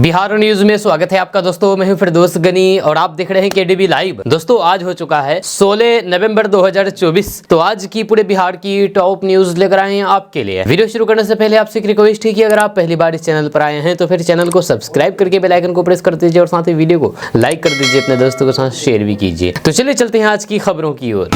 Bihar news में स्वागत है आपका दोस्तों। मैं हूं फिरदौस गनी और आप देख रहे हैं केडीबी लाइव। दोस्तों आज हो चुका है 16 नवंबर 2024। तो आज की पूरे बिहार की टॉप न्यूज लेकर आए हैं आपके लिए। वीडियो शुरू करने से पहले आपसे एक रिक्वेस्ट है कि अगर आप पहली बार इस चैनल पर आए हैं तो फिर चैनल को सब्सक्राइब करके बेल आइकन को प्रेस कर दीजिए और साथ ही वीडियो को लाइक कर दीजिए, अपने दोस्तों के साथ शेयर भी कीजिए। तो चलिए चलते हैं आज की खबरों की ओर।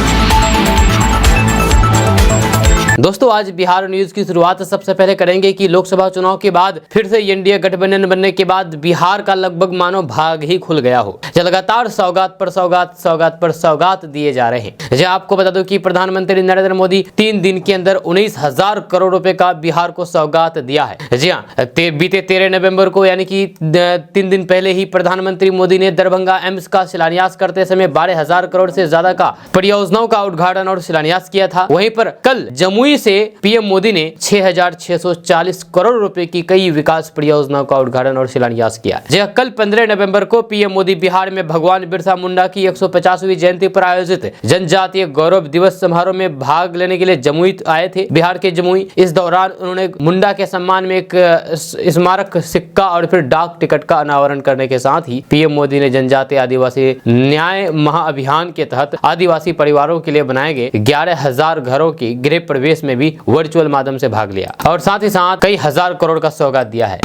दोस्तों आज बिहार न्यूज की शुरुआत सबसे पहले करेंगे कि लोकसभा चुनाव के बाद फिर से एनडीए गठबंधन बनने के बाद बिहार का लगभग मानो भाग ही खुल गया हो। लगातार सौगात पर सौगात, सौगात पर सौगात दिए जा रहे हैं। जी आपको बता दूं कि प्रधानमंत्री नरेंद्र मोदी 3 दिन के अंदर 19,000 करोड़ रुपए का बिहार को सौगात दिया है। जी हाँ, बीते 13 नवंबर को यानी कि 3 दिन पहले ही प्रधानमंत्री मोदी ने दरभंगा एम्स का शिलान्यास करते समय 12,000 करोड़ से ज्यादा का परियोजनाओं का उद्घाटन और शिलान्यास किया था। वहीं पर कल जमुई से पीएम मोदी ने 6,640 करोड़ रुपए की कई विकास परियोजनाओं का उद्घाटन और शिलान्यास किया। जहां कल 15 नवंबर को पीएम मोदी बिहार में भगवान बिरसा मुंडा की 150वीं जयंती पर आयोजित जनजातीय गौरव दिवस समारोह में भाग लेने के लिए जमुई आए थे, बिहार के जमुई। इस दौरान उन्होंने मुंडा के सम्मान में एक स्मारक सिक्का और फिर डाक टिकट का अनावरण करने के साथ ही पीएम मोदी ने जनजातीय आदिवासी न्याय महाअभियान के तहत आदिवासी परिवारों के लिए बनाए गए 11,000 घरों की गृह प्रवेश में भी वर्चुअल माध्यम से भाग लिया और साथ ही साथ कई हजार करोड़ का सौगात दिया है।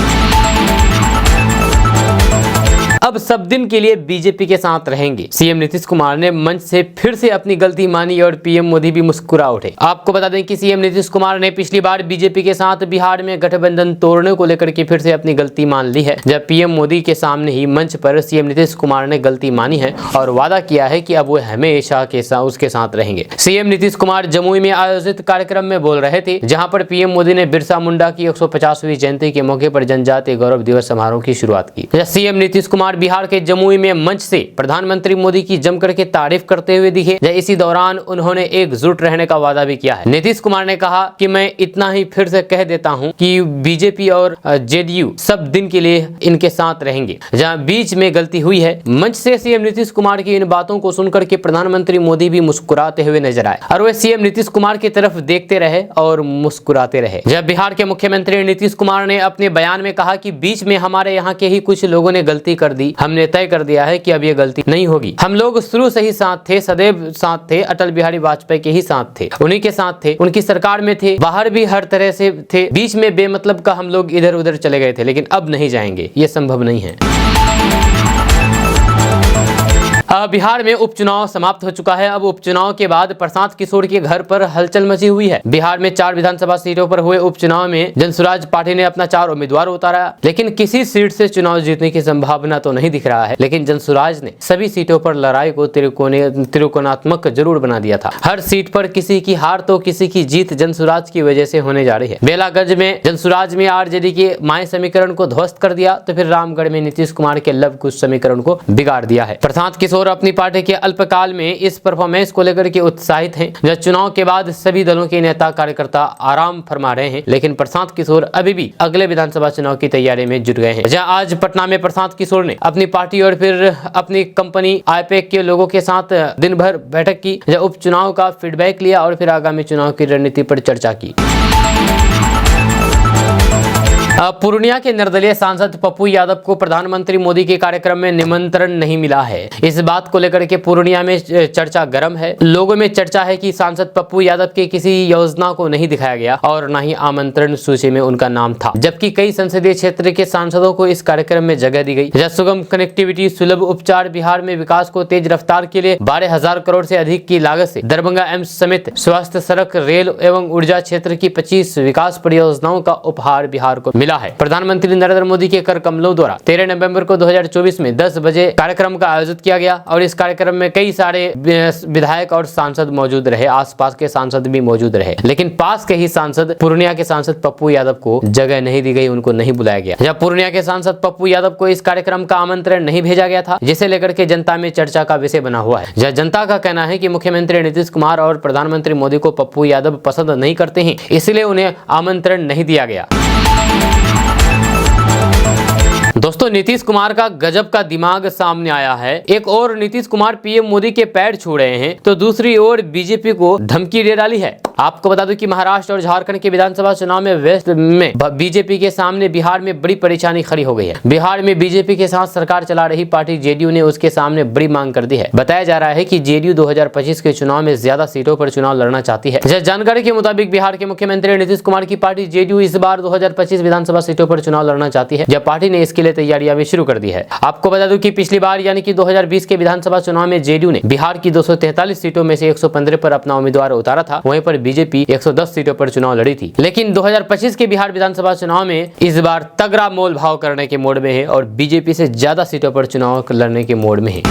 अब सब दिन के लिए बीजेपी के साथ रहेंगे। सीएम नीतीश कुमार ने मंच से फिर से अपनी गलती मानी और पीएम मोदी भी मुस्कुरा उठे। आपको बता दें कि सीएम नीतीश कुमार ने पिछली बार बीजेपी के साथ बिहार में गठबंधन तोड़ने को लेकर के फिर से अपनी गलती मान ली है। जब पीएम मोदी के सामने ही मंच पर सीएम नीतीश कुमार ने गलती मानी है और वादा किया है कि अब वो हमेशा उसके साथ रहेंगे। सीएम नीतीश कुमार जमुई में आयोजित कार्यक्रम में बोल रहे थे, जहाँ पर पीएम मोदी ने बिरसा मुंडा की 150वीं जयंती के मौके पर जनजातीय गौरव दिवस समारोह की शुरुआत की। सीएम नीतीश कुमार बिहार के जमुई में मंच से प्रधानमंत्री मोदी की जमकर के तारीफ करते हुए दिखे। इसी दौरान उन्होंने एकजुट रहने का वादा भी किया है। नीतीश कुमार ने कहा कि मैं इतना ही फिर से कह देता हूं कि बीजेपी और जेडीयू सब दिन के लिए इनके साथ रहेंगे। जहां बीच में गलती हुई है। मंच से सीएम नीतीश कुमार की इन बातों को सुनकर के प्रधानमंत्री मोदी भी मुस्कुराते हुए नजर आए और वे सीएम नीतीश कुमार की तरफ देखते रहे और मुस्कुराते रहे। जब बिहार के मुख्यमंत्री नीतीश कुमार ने अपने बयान में कहा कि बीच में हमारे यहाँ के ही कुछ लोगों ने गलती कर दी, हमने तय कर दिया है कि अब ये गलती नहीं होगी। हम लोग शुरू से ही साथ थे, सदैव साथ थे, अटल बिहारी वाजपेयी के ही साथ थे, उन्हीं के साथ थे, उनकी सरकार में थे, बाहर भी हर तरह से थे। बीच में बेमतलब का हम लोग इधर उधर चले गए थे, लेकिन अब नहीं जाएंगे, ये संभव नहीं है। बिहार में उपचुनाव समाप्त हो चुका है। अब उपचुनाव के बाद प्रशांत किशोर के घर पर हलचल मची हुई है। बिहार में 4 विधानसभा सीटों पर हुए उपचुनाव में जनसुराज पार्टी ने अपना 4 उम्मीदवार उतारा, लेकिन किसी सीट से चुनाव जीतने की संभावना तो नहीं दिख रहा है। लेकिन जनसुराज ने सभी सीटों पर लड़ाई को त्रिकोणात्मक जरूर बना दिया था। हर सीट पर किसी की हार तो किसी की जीत जनसुराज की वजह से होने जा रही है। बेलागंज में जनसुराज में आरजेडी के माय समीकरण को ध्वस्त कर दिया, तो फिर रामगढ़ में नीतीश कुमार के लव कुश समीकरण को बिगाड़ दिया है। प्रशांत किशोर अपनी पार्टी के अल्पकाल में इस परफॉर्मेंस को लेकर के उत्साहित हैं। जब चुनाव के बाद सभी दलों के नेता कार्यकर्ता आराम फरमा रहे हैं, लेकिन प्रशांत किशोर अभी भी अगले विधानसभा चुनाव की तैयारी में जुट गए हैं। जहां आज पटना में प्रशांत किशोर ने अपनी पार्टी और फिर अपनी कंपनी आईपैक के लोगों के साथ दिन भर बैठक की, जब उपचुनाव का फीडबैक लिया और फिर आगामी चुनाव की रणनीति पर चर्चा की। पूर्णिया के निर्दलीय सांसद पप्पू यादव को प्रधानमंत्री मोदी के कार्यक्रम में निमंत्रण नहीं मिला है। इस बात को लेकर के पूर्णिया में चर्चा गर्म है। लोगों में चर्चा है कि सांसद पप्पू यादव की किसी योजना को नहीं दिखाया गया और न ही आमंत्रण सूची में उनका नाम था, जबकि कई संसदीय क्षेत्र के सांसदों को इस कार्यक्रम में जगह दी गई। सुगम कनेक्टिविटी, सुलभ उपचार, बिहार में विकास को तेज रफ्तार के लिए 12,000 करोड़ से अधिक की लागत से दरभंगा एम्स समेत स्वास्थ्य, सड़क, रेल एवं ऊर्जा क्षेत्र की 25 विकास परियोजनाओं का उपहार बिहार को मिला है। प्रधानमंत्री नरेंद्र मोदी के कर कमलों द्वारा 13 नवंबर को 2024 में 10 बजे कार्यक्रम का आयोजित किया गया और इस कार्यक्रम में कई सारे विधायक और सांसद मौजूद रहे। आसपास के सांसद भी मौजूद रहे, लेकिन पास के ही सांसद पूर्णिया के सांसद पप्पू यादव को जगह नहीं दी गई, उनको नहीं बुलाया गया। जब पूर्णिया के सांसद पप्पू यादव को इस कार्यक्रम का आमंत्रण नहीं भेजा गया था, जिसे लेकर के जनता में चर्चा का विषय बना हुआ है। जनता का कहना है कि मुख्यमंत्री नीतीश कुमार और प्रधानमंत्री मोदी को पप्पू यादव पसंद नहीं करते हैं, इसलिए उन्हें आमंत्रण नहीं दिया गया। दोस्तों नीतीश कुमार का गजब का दिमाग सामने आया है। एक और नीतीश कुमार पीएम मोदी के पैर छू रहे हैं तो दूसरी ओर बीजेपी को धमकी दे डाली है। आपको बता दूं कि महाराष्ट्र और झारखंड के विधानसभा चुनाव में वेस्ट में बीजेपी के सामने बिहार में बड़ी परेशानी खड़ी हो गई है। बिहार में बीजेपी के साथ सरकार चला रही पार्टी जेडीयू ने उसके सामने बड़ी मांग कर दी है। बताया जा रहा है कि जेडीयू 2025 के चुनाव में ज्यादा सीटों पर चुनाव लड़ना चाहती है। जानकारी के मुताबिक बिहार के मुख्यमंत्री नीतीश कुमार की पार्टी जेडीयू इस बार 2025 विधानसभा सीटों पर चुनाव लड़ना चाहती है, जब पार्टी ने इसके लिए तैयारियां भी शुरू कर दी है। आपको बता दूं कि पिछली बार यानी कि 2020 के विधानसभा चुनाव में जेडीयू ने बिहार की 243 सीटों में से 115 पर अपना उम्मीदवार उतारा था। वहीं पर बीजेपी 110 सीटों पर चुनाव लड़ी थी। लेकिन 2025 के बिहार विधानसभा चुनाव में इस बार तगड़ा मोल भाव करने के मोड में है और बीजेपी से ज्यादा सीटों पर चुनाव लड़ने के मोड में है।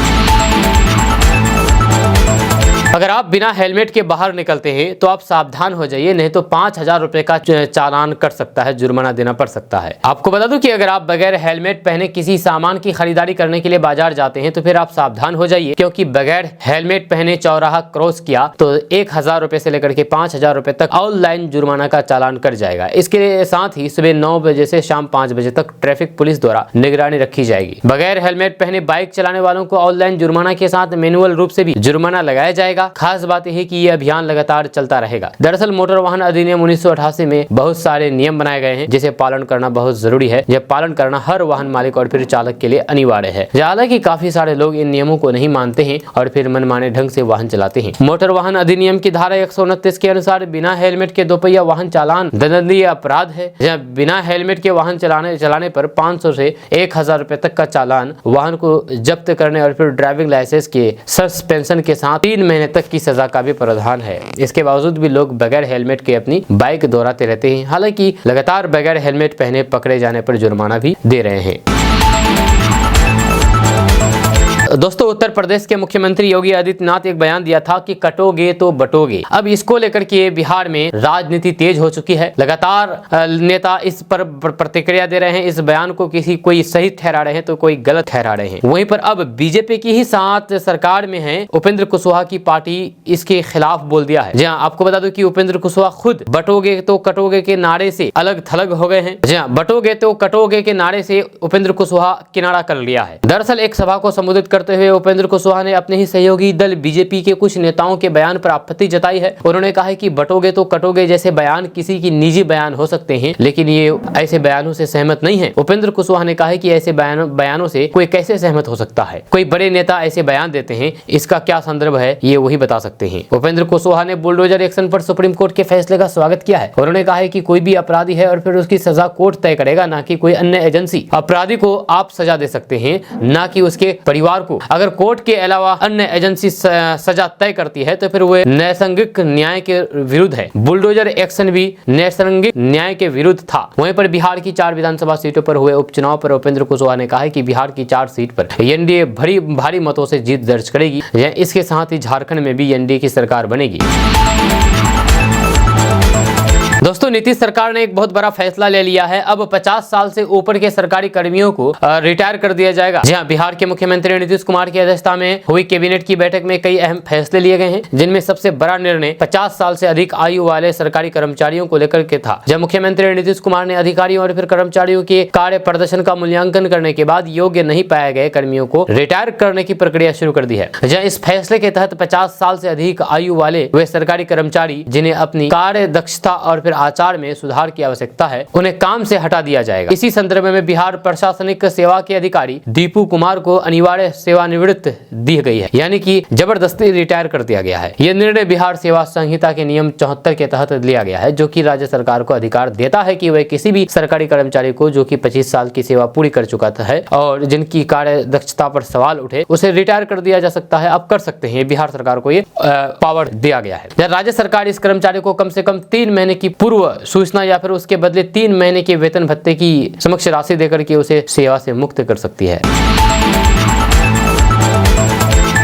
अगर आप बिना हेलमेट के बाहर निकलते हैं तो आप सावधान हो जाइए, नहीं तो 5,000 रुपए का चालान कट सकता है, जुर्माना देना पड़ सकता है। आपको बता दूं कि अगर आप बगैर हेलमेट पहने किसी सामान की खरीदारी करने के लिए बाजार जाते हैं तो फिर आप सावधान हो जाइए, क्योंकि बगैर हेलमेट पहने चौराहा क्रॉस किया तो 1,000 रुपए से लेकर के 5,000 रुपए तक ऑनलाइन जुर्माना का चालान कट जाएगा। इसके साथ ही सुबह 9 बजे से शाम 5 बजे तक ट्रैफिक पुलिस द्वारा निगरानी रखी जाएगी। बगैर हेलमेट पहने बाइक चलाने वालों को ऑनलाइन जुर्माना के साथ मैनुअल रूप से भी जुर्माना लगाया जाएगा। खास बात यह है कि यह अभियान लगातार चलता रहेगा। दरअसल मोटर वाहन अधिनियम 1988 में बहुत सारे नियम बनाए गए हैं जिसे पालन करना बहुत जरूरी है। यह पालन करना हर वाहन मालिक और फिर चालक के लिए अनिवार्य है। हालांकि काफी सारे लोग इन नियमों को नहीं मानते हैं और फिर मनमाने ढंग से वाहन चलाते हैं। मोटर वाहन अधिनियम की धारा 129 के अनुसार बिना हेलमेट के दोपहिया वाहन चालान दंडनीय अपराध है। जहाँ बिना हेलमेट के वाहन चलाने पर 500 से 1,000 रुपए तक का चालान, वाहन को जब्त करने और फिर ड्राइविंग लाइसेंस के सस्पेंशन के साथ 3 महीने तक की सजा का भी प्रावधान है। इसके बावजूद भी लोग बगैर हेलमेट के अपनी बाइक दौड़ाते रहते हैं। हालांकि लगातार बगैर हेलमेट पहने पकड़े जाने पर जुर्माना भी दे रहे हैं। दोस्तों उत्तर प्रदेश के मुख्यमंत्री योगी आदित्यनाथ एक बयान दिया था कि कटोगे तो बटोगे। अब इसको लेकर के बिहार में राजनीति तेज हो चुकी है। लगातार नेता इस पर प्रतिक्रिया दे रहे हैं। इस बयान को कोई सही ठहरा रहे हैं तो कोई गलत ठहरा रहे हैं। वहीं पर अब बीजेपी की ही साथ सरकार में है उपेंद्र कुशवाहा की पार्टी इसके खिलाफ बोल दिया है। जहाँ आपको बता दूं कि उपेंद्र कुशवाहा खुद बटोगे तो कटोगे के नारे से अलग थलग हो गए हैं। जहाँ बटोगे तो कटोगे के नारे से उपेंद्र कुशवाहा किनारा कर लिया है। दरअसल एक सभा को संबोधित करते हुए उपेंद्र कुशवाहा ने अपने ही सहयोगी दल बीजेपी के कुछ नेताओं के बयान पर आपत्ति जताई है। उन्होंने कहा है कि बटोगे तो कटोगे जैसे बयान किसी की निजी बयान हो सकते हैं, लेकिन ये ऐसे बयानों से सहमत नहीं है। उपेंद्र कुशवाहा ने कहा है कि ऐसे बयानों से कोई कैसे सहमत हो सकता है। कोई बड़े नेता ऐसे बयान देते हैं, इसका क्या संदर्भ है ये वही बता सकते हैं। उपेंद्र कुशवाहा ने बुलडोजर एक्शन पर सुप्रीम कोर्ट के फैसले का स्वागत किया है। उन्होंने कहा है कि कोई भी अपराधी है और फिर उसकी सजा कोर्ट तय करेगा, ना कि कोई अन्य एजेंसी। अपराधी को आप सजा दे सकते हैं, ना कि उसके परिवार को। अगर कोर्ट के अलावा अन्य एजेंसी सजा तय करती है तो फिर वह नैसर्गिक न्याय के विरुद्ध है। बुलडोजर एक्शन भी नैसर्गिक न्याय के विरुद्ध था। वहीं पर बिहार की 4 विधानसभा सीटों पर हुए उपचुनाव पर उपेंद्र कुशवाहा ने कहा है कि बिहार की 4 सीट पर एनडीए भारी मतों से जीत दर्ज करेगी। इसके साथ ही झारखंड में भी एनडीए की सरकार बनेगी। दोस्तों नीतीश सरकार ने एक बहुत बड़ा फैसला ले लिया है। अब 50 साल से ऊपर के सरकारी कर्मियों को रिटायर कर दिया जाएगा। जी हां, बिहार के मुख्यमंत्री नीतीश कुमार की अध्यक्षता में हुई कैबिनेट की बैठक में कई अहम फैसले लिए गए हैं, जिनमें सबसे बड़ा निर्णय 50 साल से अधिक आयु वाले सरकारी कर्मचारियों को लेकर के था। जब मुख्यमंत्री नीतीश कुमार ने अधिकारियों और फिर कर्मचारियों के कार्य प्रदर्शन का मूल्यांकन करने के बाद योग्य नहीं पाए गए कर्मियों को रिटायर करने की प्रक्रिया शुरू कर दी है। इस फैसले के तहत 50 साल से अधिक आयु वाले वे सरकारी कर्मचारी जिन्हें अपनी कार्य दक्षता और फिर आचार में सुधार की आवश्यकता है, उन्हें काम से हटा दिया जाएगा। इसी संदर्भ में बिहार प्रशासनिक सेवा के अधिकारी दीपू कुमार को अनिवार्य सेवानिवृत्त दी गई है, यानी कि जबरदस्ती रिटायर कर दिया गया है। यह निर्णय बिहार सेवा संहिता के नियम 74 के तहत लिया गया है, जो कि राज्य सरकार को अधिकार देता है कि वह किसी भी सरकारी कर्मचारी को जो कि 25 साल की सेवा पूरी कर चुका है और जिनकी कार्य दक्षता पर सवाल उठे, उसे रिटायर कर दिया जा सकता है। अब कर सकते हैं, बिहार सरकार को ये पावर दिया गया है। राज्य सरकार इस कर्मचारी को कम से कम 3 महीने की पूर्व सूचना या फिर उसके बदले 3 महीने के वेतन भत्ते की समक्ष राशि देकर के उसे सेवा से मुक्त कर सकती है।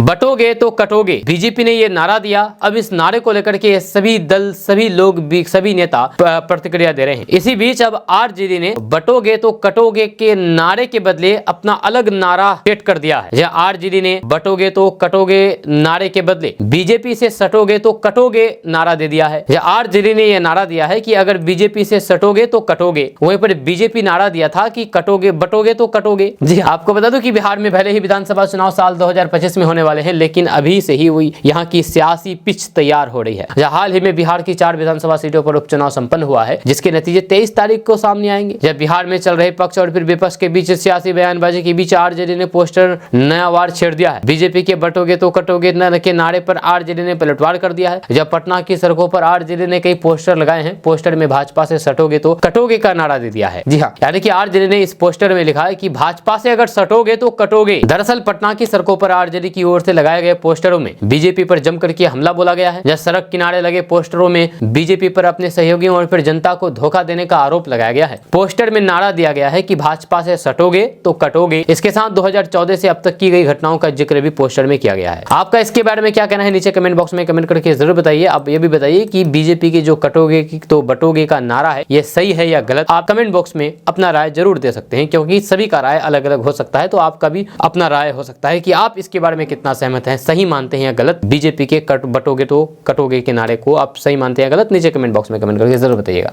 बटोगे तो कटोगे, बीजेपी ने ये नारा दिया। अब इस नारे को लेकर के सभी दल, सभी लोग, सभी नेता प्रतिक्रिया दे रहे हैं। इसी बीच अब आरजेडी ने बटोगे तो कटोगे के नारे के बदले अपना अलग नारा सेट कर दिया है। आरजेडी ने बटोगे तो कटोगे नारे के बदले बीजेपी से सटोगे तो कटोगे नारा दे दिया है। आरजेडी ने यह नारा दिया है कि अगर बीजेपी से सटोगे तो कटोगे। वहीं पर बीजेपी नारा दिया था कि कटोगे बटोगे तो कटोगे। जी आपको बता दूं कि बिहार में भले ही विधानसभा चुनाव साल 2025 में होने वाले हैं, लेकिन अभी से ही यहाँ की सियासी पिच तैयार हो रही है। हाल ही में बिहार की 4 विधानसभा सीटों पर उपचुनाव संपन्न हुआ है, जिसके नतीजे 23 तारीख को सामने आएंगे। जब बिहार में चल रहे पक्ष और फिर विपक्ष के बीच सियासी बयानबाजी के बीच आरजेडी ने पोस्टर नया वार छेड़ दिया है। बीजेपी के बटोगे तो कटोगे के नारे पर आरजेडी ने पलटवार कर दिया है। जब पटना की सड़कों पर आरजेडी ने कई पोस्टर लगाए हैं। पोस्टर में भाजपा से सटोगे तो कटोगे का नारा दे दिया है। जी हाँ, यानी कि आरजेडी ने इस पोस्टर में लिखा है कि भाजपा से अगर सटोगे तो कटोगे। दरअसल पटना की सड़कों पर आरजेडी की ओर से लगाए गए पोस्टरों में बीजेपी पर जमकर के हमला बोला गया है। जब सड़क किनारे लगे पोस्टरों में बीजेपी पर अपने सहयोगियों और फिर जनता को धोखा देने का आरोप लगाया गया है। पोस्टर में नारा दिया गया है कि भाजपा से सटोगे तो कटोगे। इसके साथ 2014 से अब तक की गई घटनाओं का जिक्र भी पोस्टर में किया गया है। आपका इसके बारे में क्या कहना है, नीचे कमेंट बॉक्स में कमेंट करके जरूर बताइए। आप ये भी बताइए कि बीजेपी की जो कटोगे तो बटोगे का नारा है, ये सही है या गलत। आप कमेंट बॉक्स में अपना राय जरूर दे सकते हैं, क्योंकि सभी का राय अलग अलग हो सकता है। तो आपका भी अपना राय हो सकता है कि आप इसके बारे में कितना सहमत हैं, सही मानते हैं या गलत। बीजेपी के बटोगे तो कटोगे के नारे को आप सही मानते हैं या गलत, नीचे कमेंट बॉक्स में कमेंट करके जरूर बताइएगा।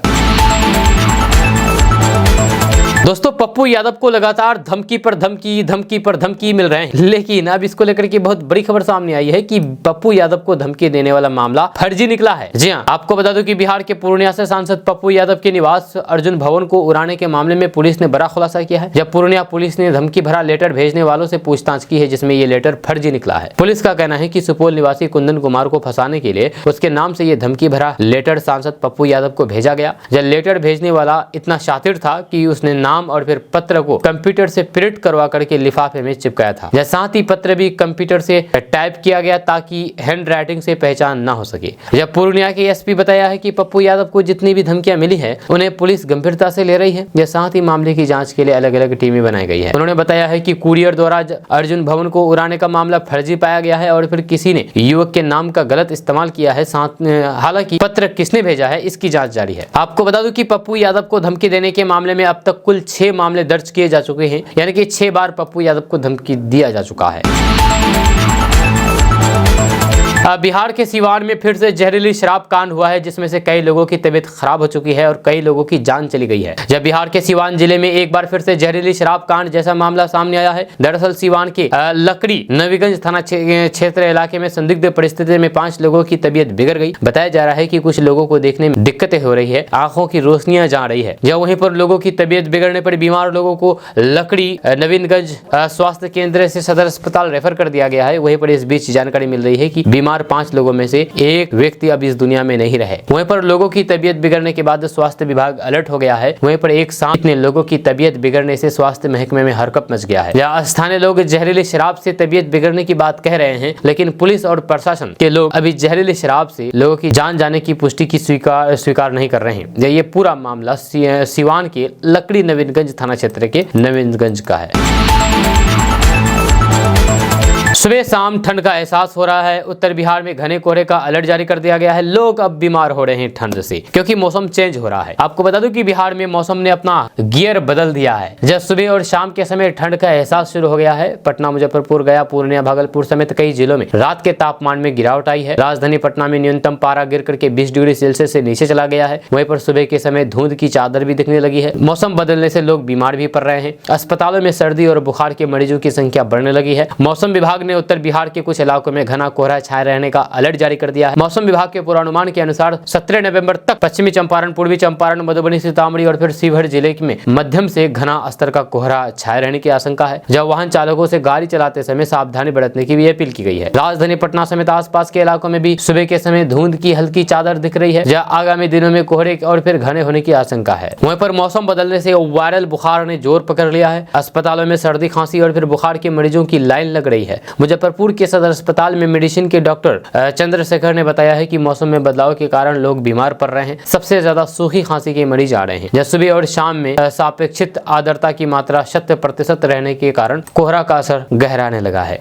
दोस्तों पप्पू यादव को लगातार धमकी पर धमकी मिल रहे हैं, लेकिन अब इसको लेकर के बहुत बड़ी खबर सामने आई है कि पप्पू यादव को धमकी देने वाला मामला फर्जी निकला है। जी हां, आपको बता दूं कि बिहार के पूर्णिया से सांसद पप्पू यादव के निवास अर्जुन भवन को उड़ाने के मामले में पुलिस ने बड़ा खुलासा किया है। जब पूर्णिया पुलिस ने धमकी भरा लेटर भेजने वालों से पूछताछ की है, जिसमें ये लेटर फर्जी निकला है। पुलिस का कहना है कि सुपौल निवासी कुंदन कुमार को फंसाने के लिए उसके नाम से ये धमकी भरा लेटर सांसद पप्पू यादव को भेजा गया। जब लेटर भेजने वाला इतना शातिर था कि उसने नाम और फिर पत्र को कंप्यूटर से प्रिंट करवा करके लिफाफे में चिपकाया था। साथ ही पत्र भी कंप्यूटर से टाइप किया गया ताकि हैंड राइटिंग से पहचान न हो सके। जब पूर्णिया के एसपी बताया है कि पप्पू यादव को जितनी भी धमकियां मिली है उन्हें पुलिस गंभीरता से ले रही है। यह साथ ही मामले की जांच के लिए अलग अलग टीमें बनाई गई है। उन्होंने बताया है कि कुरियर द्वारा अर्जुन भवन को उड़ाने का मामला फर्जी पाया गया है और फिर किसी ने युवक के नाम का गलत इस्तेमाल किया है। हालांकि पत्र किसने भेजा है इसकी जांच जारी है। आपको बता दूं कि पप्पू यादव को धमकी देने के मामले में अब तक कुल 6 मामले दर्ज किए जा चुके हैं, यानी कि 6 बार पप्पू यादव को धमकी दिया जा चुका है। बिहार के सिवान में फिर से जहरीली शराब कांड हुआ है, जिसमें से कई लोगों की तबीयत खराब हो चुकी है और कई लोगों की जान चली गई है। जब बिहार के सिवान जिले में एक बार फिर से जहरीली शराब कांड जैसा मामला सामने आया है। दरअसल सिवान के लकड़ी नवीगंज थाना क्षेत्र इलाके में संदिग्ध परिस्थिति में 5 लोगों की तबीयत बिगड़ गई। बताया जा रहा है कि कुछ लोगों को देखने में दिक्कतें हो रही है, आंखों की रोशनियां जा रही है। जब वहीं पर लोगों की तबीयत बिगड़ने पर बीमार लोगों को लकड़ी नवीनगंज स्वास्थ्य केंद्र से सदर अस्पताल रेफर कर दिया गया है। वहीं पर इस बीच जानकारी मिल रही है कि बीमार 5 लोगों में से एक व्यक्ति अब इस दुनिया में नहीं रहे। वहीं पर लोगों की तबीयत बिगड़ने के बाद स्वास्थ्य विभाग अलर्ट हो गया है। वहीं पर एक साथ ने लोगों की तबीयत बिगड़ने से स्वास्थ्य महकमे में हरकत मच गया है। यहाँ स्थानीय लोग जहरीली शराब से तबीयत बिगड़ने की बात कह रहे हैं, लेकिन पुलिस और प्रशासन के लोग अभी जहरीली शराब से लोगों की जान जाने की पुष्टि की स्वीकार नहीं कर रहे हैं। ये पूरा मामला सिवान के लकड़ी नवीनगंज थाना क्षेत्र के नवीनगंज का है। सुबह शाम ठंड का एहसास हो रहा है। उत्तर बिहार में घने कोहरे का अलर्ट जारी कर दिया गया है। लोग अब बीमार हो रहे हैं ठंड से, क्योंकि मौसम चेंज हो रहा है। आपको बता दूं कि बिहार में मौसम ने अपना गियर बदल दिया है। जब सुबह और शाम के समय ठंड का एहसास शुरू हो गया है। पटना, मुजफ्फरपुर, गया, पूर्णिया, भागलपुर समेत कई जिलों में रात के तापमान में गिरावट आई है। राजधानी पटना में न्यूनतम पारा गिर करके 20 डिग्री सेल्सियस से नीचे चला गया है। वहीं पर सुबह के समय धुंध की चादर भी दिखने लगी है। मौसम बदलने से लोग बीमार भी पड़ रहे हैं। अस्पतालों में सर्दी और बुखार के मरीजों की संख्या बढ़ने लगी है। मौसम विभाग ने उत्तर बिहार के कुछ इलाकों में घना कोहरा छाए रहने का अलर्ट जारी कर दिया है। मौसम विभाग के पूर्वानुमान के अनुसार 17 नवंबर तक पश्चिमी चंपारण, पूर्वी चंपारण, मधुबनी, सीतामढ़ी और फिर शिवहर जिले में मध्यम से घना स्तर का कोहरा छाए रहने की आशंका है। जब वाहन चालकों से गाड़ी चलाते समय सावधानी बरतने की भी अपील की गई है। राजधानी पटना समेत आसपास के इलाकों में भी सुबह के समय धुंध की हल्की चादर दिख रही है, जहाँ आगामी दिनों में कोहरे और फिर घने होने की आशंका है। वहीं पर मौसम बदलने से वायरल बुखार ने जोर पकड़ लिया है। अस्पतालों में सर्दी, खांसी और फिर बुखार के मरीजों की लाइन लग रही है। मुजफ्फरपुर के सदर अस्पताल में मेडिसिन के डॉक्टर चंद्रशेखर ने बताया है कि मौसम में बदलाव के कारण लोग बीमार पड़ रहे हैं। सबसे ज्यादा सूखी खांसी के मरीज आ रहे हैं। जब सुबह और शाम में सापेक्षिक आर्द्रता की मात्रा 70% रहने के कारण कोहरा का असर गहराने लगा है।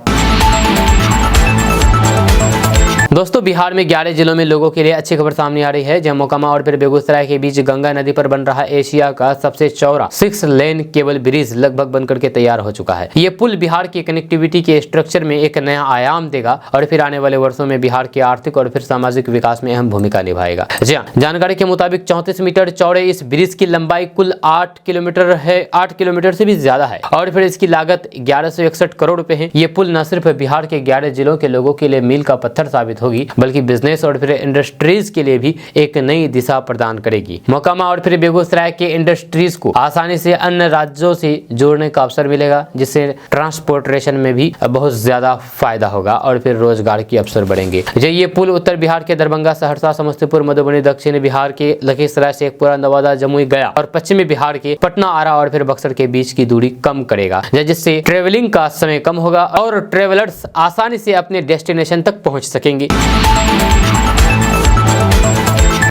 दोस्तों बिहार में 11 जिलों में लोगों के लिए अच्छी खबर सामने आ रही है, जहां मोकामा और फिर बेगूसराय के बीच गंगा नदी पर बन रहा एशिया का सबसे चौड़ा 6 लेन केबल ब्रिज लगभग बनकर के तैयार हो चुका है। ये पुल बिहार की कनेक्टिविटी के स्ट्रक्चर में एक नया आयाम देगा और फिर आने वाले वर्षों में बिहार के आर्थिक और फिर सामाजिक विकास में अहम भूमिका निभाएगा। जी हां, जानकारी के मुताबिक 34 मीटर चौड़े इस ब्रिज की लंबाई कुल 8 किलोमीटर है, 8 किलोमीटर से भी ज्यादा है और फिर इसकी लागत 1161 करोड़ रुपए है। ये पुल न सिर्फ बिहार के 11 जिलों के लोगों के लिए मील का पत्थर साबित होगी, बल्कि बिजनेस और फिर इंडस्ट्रीज के लिए भी एक नई दिशा प्रदान करेगी। मोकामा और फिर बेगूसराय के इंडस्ट्रीज को आसानी से अन्य राज्यों से जोड़ने का अवसर मिलेगा, जिससे ट्रांसपोर्टेशन में भी बहुत ज्यादा फायदा होगा और फिर रोजगार के अवसर बढ़ेंगे। ये पुल उत्तर बिहार के दरभंगा, सहरसा, समस्तीपुर, मधुबनी, दक्षिण बिहार के लखीसराय, शेखपुरा, नवादा, जमुई, गया और पश्चिमी बिहार के पटना, आरा और फिर बक्सर के बीच की दूरी कम करेगा, जिससे ट्रेवलिंग का समय कम होगा और ट्रेवलर्स आसानी से अपने डेस्टिनेशन तक पहुंच सकेंगे।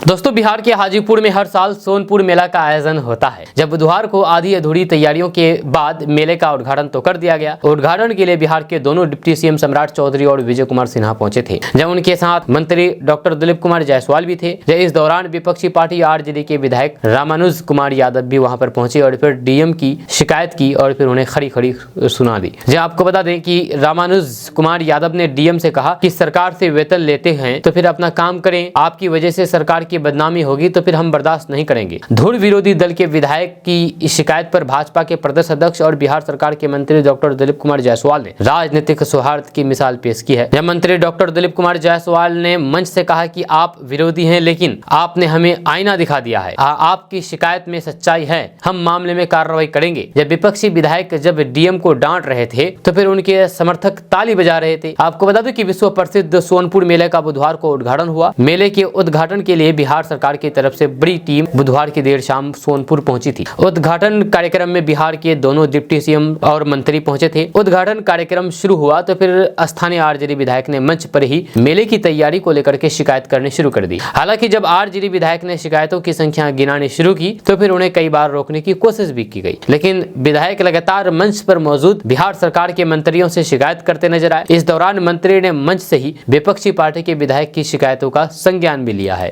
दोस्तों बिहार के हाजीपुर में हर साल सोनपुर मेला का आयोजन होता है। जब बुधवार को आधी अधूरी तैयारियों के बाद मेले का उद्घाटन तो कर दिया गया। उद्घाटन के लिए बिहार के दोनों डिप्टी सीएम सम्राट चौधरी और विजय कुमार सिन्हा पहुंचे थे, जब उनके साथ मंत्री डॉक्टर दिलीप कुमार जायसवाल भी थे। इस दौरान विपक्षी पार्टी आरजेडी के विधायक रामानुज कुमार यादव भी वहां पर पहुंचे और फिर डीएम की शिकायत की और फिर उन्हें खड़ी खड़ी सुना दी। आपको बता दें कि रामानुज कुमार यादव ने डीएम से कहा कि सरकार से वेतन लेते हैं तो फिर अपना काम करें, आपकी वजह से सरकार की बदनामी होगी तो फिर हम बर्दाश्त नहीं करेंगे। धुर विरोधी दल के विधायक की शिकायत पर भाजपा के प्रदेश अध्यक्ष और बिहार सरकार के मंत्री डॉक्टर दिलीप कुमार जायसवाल ने राजनीतिक सौहार्द की मिसाल पेश की है। जब मंत्री डॉक्टर दिलीप कुमार जायसवाल ने मंच से कहा कि आप विरोधी हैं, लेकिन आपने हमें आईना दिखा दिया है, आपकी शिकायत में सच्चाई है, हम मामले में कार्रवाई करेंगे। जब विपक्षी विधायक जब डीएम को डांट रहे थे तो फिर उनके समर्थक ताली बजा रहे थे। आपको बता दें कि विश्व प्रसिद्ध सोनपुर मेले का बुधवार को उद्घाटन हुआ। मेले के उद्घाटन के लिए बिहार सरकार की तरफ से बड़ी टीम बुधवार की देर शाम सोनपुर पहुंची थी। उद्घाटन कार्यक्रम में बिहार के दोनों डिप्टी सीएम और मंत्री पहुंचे थे। उद्घाटन कार्यक्रम शुरू हुआ तो फिर स्थानीय आरजेडी विधायक ने मंच पर ही मेले की तैयारी को लेकर के शिकायत करनी शुरू कर दी। हालांकि जब आरजेडी विधायक ने शिकायतों की संख्या गिनानी शुरू की तो फिर उन्हें कई बार रोकने की कोशिश भी की गई, लेकिन विधायक लगातार मंच पर मौजूद बिहार सरकार के मंत्रियों से शिकायत करते नजर आए। इस दौरान मंत्री ने मंच से ही विपक्षी पार्टी के विधायक की शिकायतों का संज्ञान भी लिया है।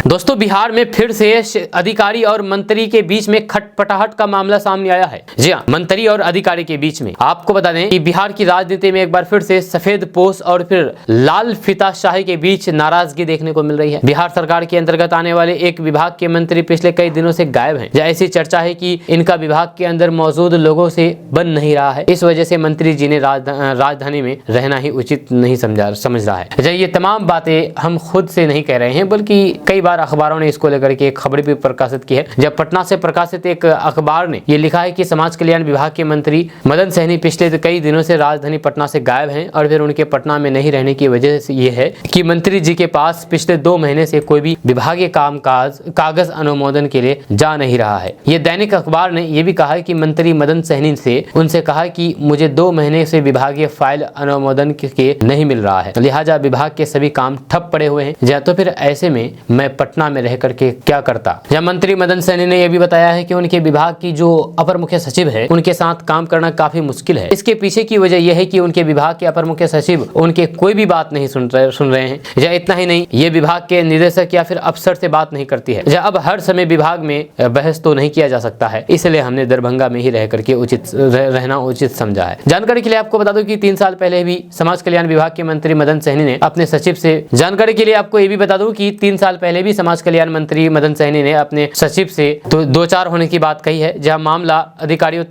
दोस्तों बिहार में फिर से अधिकारी और मंत्री के बीच में खटपटाहट का मामला सामने आया है। जी हाँ, मंत्री और अधिकारी के बीच में। आपको बता दें कि बिहार की राजनीति में एक बार फिर से सफेद पोश और फिर लाल फीताशाही के बीच नाराजगी देखने को मिल रही है। बिहार सरकार के अंतर्गत आने वाले एक विभाग के मंत्री पिछले कई दिनों से गायब हैं। ऐसी चर्चा है कि इनका विभाग के अंदर मौजूद लोगों से बन नहीं रहा है। इस वजह से मंत्री जी ने राजधानी में रहना ही उचित नहीं समझ रहा है। ये तमाम बातें हम खुद से नहीं कह रहे हैं, बल्कि कई बार अखबारों ने इसको लेकर के एक खबर भी प्रकाशित की है। जब पटना से प्रकाशित एक अखबार ने ये लिखा है कि समाज कल्याण विभाग के मंत्री मदन सहनी पिछले कई दिनों से राजधानी पटना से गायब हैं और फिर उनके पटना में नहीं रहने की वजह से ये है कि मंत्री जी के पास पिछले 2 महीने से कोई भी विभागीय कागज अनुमोदन के लिए जा नहीं रहा है। ये दैनिक अखबार ने यह भी कहा है कि मंत्री मदन सहनी से उनसे कहा कि मुझे 2 महीने से विभागीय फाइल अनुमोदन के नहीं मिल रहा है, लिहाजा विभाग के सभी काम ठप पड़े हुए हैं। तो फिर ऐसे में मैं पटना में रह करके क्या करता। जब मंत्री मदन सहनी ने यह भी बताया है कि उनके विभाग की जो अपर मुख्य सचिव है उनके साथ काम करना काफी मुश्किल है। इसके पीछे की वजह यह है कि उनके विभाग के अपर मुख्य सचिव उनके कोई भी बात नहीं सुन रहे हैं। या इतना ही नहीं, ये विभाग के निदेशक या फिर अफसर से बात नहीं करती है। अब हर समय विभाग में बहस तो नहीं किया जा सकता है, इसलिए हमने दरभंगा में ही रह करके रहना उचित समझा है। जानकारी के लिए आपको बता दूं कि 3 साल पहले भी समाज कल्याण विभाग के मंत्री मदन सहनी ने अपने सचिव से जानकारी के लिए आपको ये भी बता दूं कि 3 साल पहले भी समाज कल्याण मंत्री मदन सहनी ने अपने सचिव से 2-4 होने की बात कही है, जहां मामला अधिकारियों